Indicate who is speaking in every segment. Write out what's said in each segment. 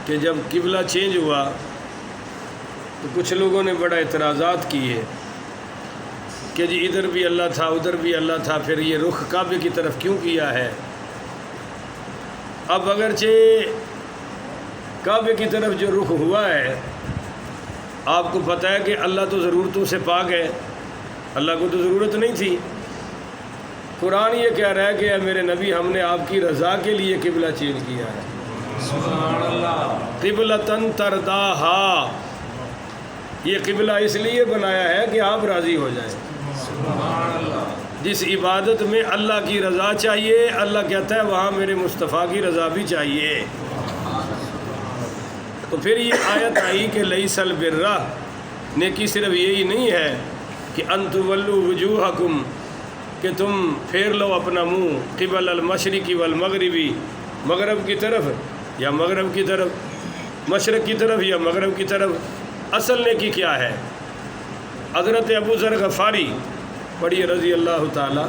Speaker 1: کہ جب قبلہ چینج ہوا تو کچھ لوگوں نے بڑا اعتراضات کیے کہ جی ادھر بھی اللہ تھا ادھر بھی اللہ تھا، پھر یہ رخ کعبے کی طرف کیوں کیا ہے؟ اب اگرچہ کعبے کی طرف جو رخ ہوا ہے، آپ کو پتہ ہے کہ اللہ تو ضرورتوں سے پاک ہے، اللہ کو تو ضرورت نہیں تھی۔ قرآن یہ کہہ رہا ہے کہ اے میرے نبی، ہم نے آپ کی رضا کے لیے قبلہ چینج کیا ہے۔
Speaker 2: سبحان اللہ۔
Speaker 1: قبلۃً ترضاھا، یہ قبلہ اس لیے بنایا ہے کہ آپ راضی ہو جائیں۔
Speaker 2: سبحان اللہ۔
Speaker 1: جس عبادت میں اللہ کی رضا چاہیے، اللہ کہتا ہے وہاں میرے مصطفیٰ کی رضا بھی چاہیے۔ تو پھر یہ آیت آئی کہ لیس البر، نیکی صرف یہی نہیں ہے کہ ان تولوا وجوہکم، کہ تم پھیر لو اپنا منہ قبل المشرق والمغربی، مغرب کی طرف یا مغرب کی طرف، مشرق کی طرف یا مغرب کی طرف۔ اصل نیکی کیا ہے؟ حضرت ابو ذر غفاری پڑھیے رضی اللہ تعالی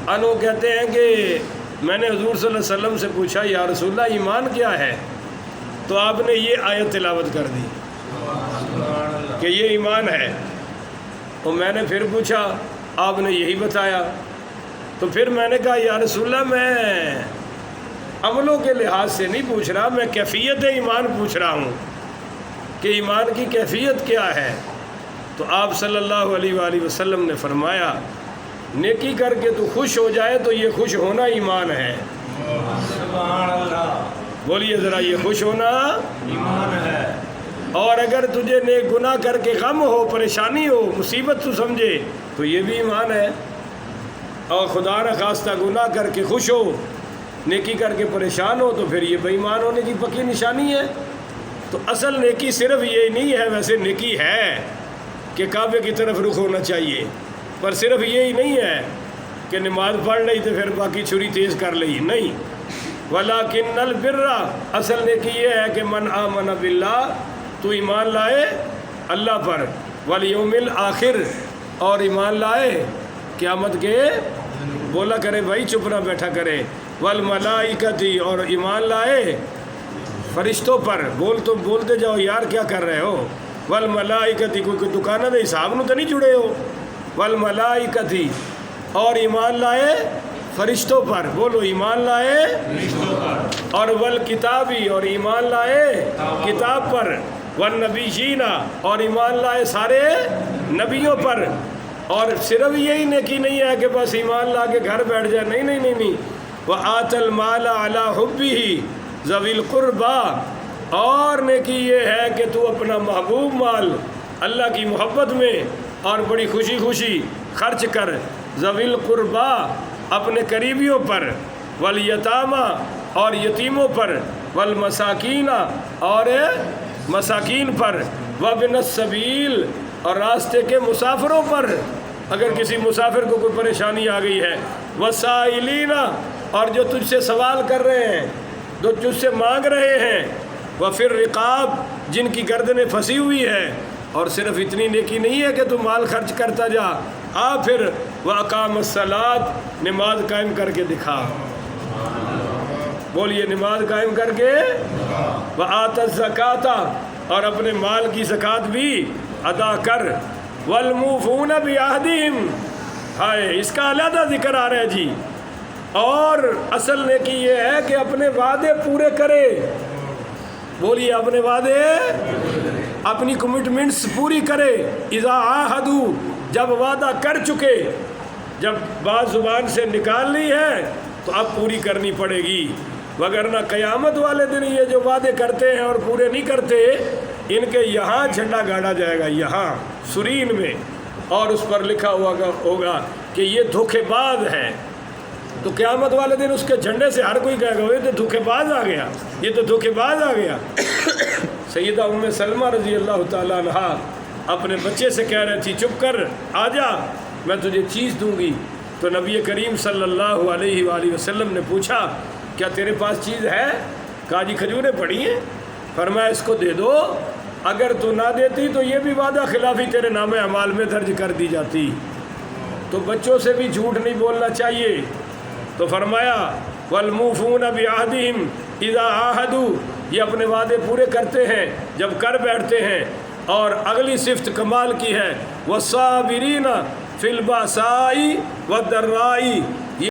Speaker 1: عنہ کہتے ہیں کہ میں نے حضور صلی اللہ علیہ وسلم سے پوچھا یا رسول اللہ ایمان کیا ہے؟ تو آپ نے یہ آیت تلاوت کر دی کہ یہ ایمان ہے۔ تو میں نے پھر پوچھا، آپ نے یہی بتایا۔ تو پھر میں نے کہا یا رسول اللہ میں عملوں کے لحاظ سے نہیں پوچھ رہا، میں کیفیت ایمان پوچھ رہا ہوں کہ ایمان کی کیفیت کیا ہے۔ تو آپ صلی اللہ علیہ وآلہ وسلم نے فرمایا نیکی کر کے تو خوش ہو جائے تو یہ خوش ہونا ایمان ہے۔
Speaker 2: سبحان اللہ۔
Speaker 1: بولیے ذرا، یہ خوش ہونا
Speaker 2: ایمان ہے۔
Speaker 1: اور اگر تجھے نیک گناہ کر کے غم ہو، پریشانی ہو، مصیبت تو سمجھے تو یہ بھی ایمان ہے۔ اور خدا نخواستہ گناہ کر کے خوش ہو، نیکی کر کے پریشان ہو تو پھر یہ بے ایمان ہونے کی پکی نشانی ہے۔ تو اصل نیکی صرف یہ نہیں ہے، ویسے نیکی ہے کہ کعبے کی طرف رخ ہونا چاہیے، پر صرف یہی نہیں ہے کہ نماز پڑھ لئی تو پھر باقی چھری تیز کر لئی، نہیں۔ وَلَٰكِنَّ الْبِرَّ، اصل نیکی یہ ہے کہ من آمن باللہ، تو ایمان لائے اللہ پر، وَالْيَوْمِ الْآخِرِ، اور ایمان لائے قیامت کے، بولا کرے بھائی، چپ نہ بیٹھا کرے، وَالْمَلَائِكَةِ، اور ایمان لائے فرشتوں پر، بولتے جاؤ یار کیا کر رہے ہو، وَالْمَلَائِكَةِ، کوئی دکانہ دے حساب نو تو نہیں جڑے ہو، وَالْمَلَائِكَةِ، اور ایمان لائے فرشتوں پر، بولو ایمان لائے
Speaker 2: فرشتوں پر،
Speaker 1: اور والکتابی، اور ایمان لائے کتاب پر، والنبیین، اور ایمان لائے سارے نبیوں پر۔ اور صرف یہی نیکی نہیں ہے کہ بس ایمان لا کے گھر بیٹھ جائے، نہیں نہیں نہیں نہیں، وَآتَى الْمَالَ عَلَىٰ حُبِّهِ ذَوِي الْقُرْبَىٰ، اور نیکی یہ ہے کہ تو اپنا محبوب مال اللہ کی محبت میں اور بڑی خوشی خوشی خرچ کر، ذوی القربیٰ، اپنے قریبیوں پر، والیتامى، اور یتیموں پر، والمساکین، اور مساکین پر، وابن السبیل، اور راستے کے مسافروں پر، اگر کسی مسافر کو کوئی پریشانی آ گئی ہے، وسائلین، اور جو تجھ سے سوال کر رہے ہیں، جو تجھ سے مانگ رہے ہیں، وفی الرقاب، جن کی گردنیں پھنسی ہوئی ہے۔ اور صرف اتنی نیکی نہیں ہے کہ تو مال خرچ کرتا جا، پھر وَأَقَامَ الصَّلَاةَ، نماز قائم کر کے دکھا، بولیے نماز قائم کر کے، وَآتَى الزَّكَاةَ، اور اپنے مال کی زکوٰۃ بھی ادا کر، وَالْمُوفُونَ بِعَهْدِهِمْ، ہائے اس کا علیحدہ ذکر آ رہا ہے جی۔ اور اصل نیکی یہ ہے کہ اپنے وعدے پورے کرے، بولیے اپنے وعدے، اپنی کمٹمنٹس پوری کرے، اذا عاہدوا، جب وعدہ کر چکے، جب بات زبان سے نکال لی ہے تو اب پوری کرنی پڑے گی، وگرنہ قیامت والے دن یہ جو وعدے کرتے ہیں اور پورے نہیں کرتے، ان کے یہاں جھنڈا گاڑا جائے گا، یہاں سرین میں، اور اس پر لکھا ہوگا کہ یہ دھوکے باز ہے۔ تو قیامت والے دن اس کے جھنڈے سے ہر کوئی کہے گا یہ تو دھوکے باز آ گیا، یہ تو دھوکے باز آ گیا۔ سیدہ ام سلمہ رضی اللہ تعالیٰ عنہا اپنے بچے سے کہہ رہی تھی چپ کر، آ جا میں تجھے چیز دوں گی۔ تو نبی کریم صلی اللہ علیہ وآلہ وسلم نے پوچھا کیا تیرے پاس چیز ہے؟ کہا جی کھجوریں پڑی ہیں۔ فرمایا اس کو دے دو، اگر تو نہ دیتی تو یہ بھی وعدہ خلافی تیرے نام اعمال میں درج کر دی جاتی۔ تو بچوں سے بھی جھوٹ نہیں بولنا چاہیے۔ تو فرمایا والموفون بعہدہم، اذا عاہدوا یہ اپنے وعدے پورے کرتے ہیں جب کر بیٹھتے ہیں. اور اگلی صفت کمال کی ہے والصابرین فی البأساء والضراء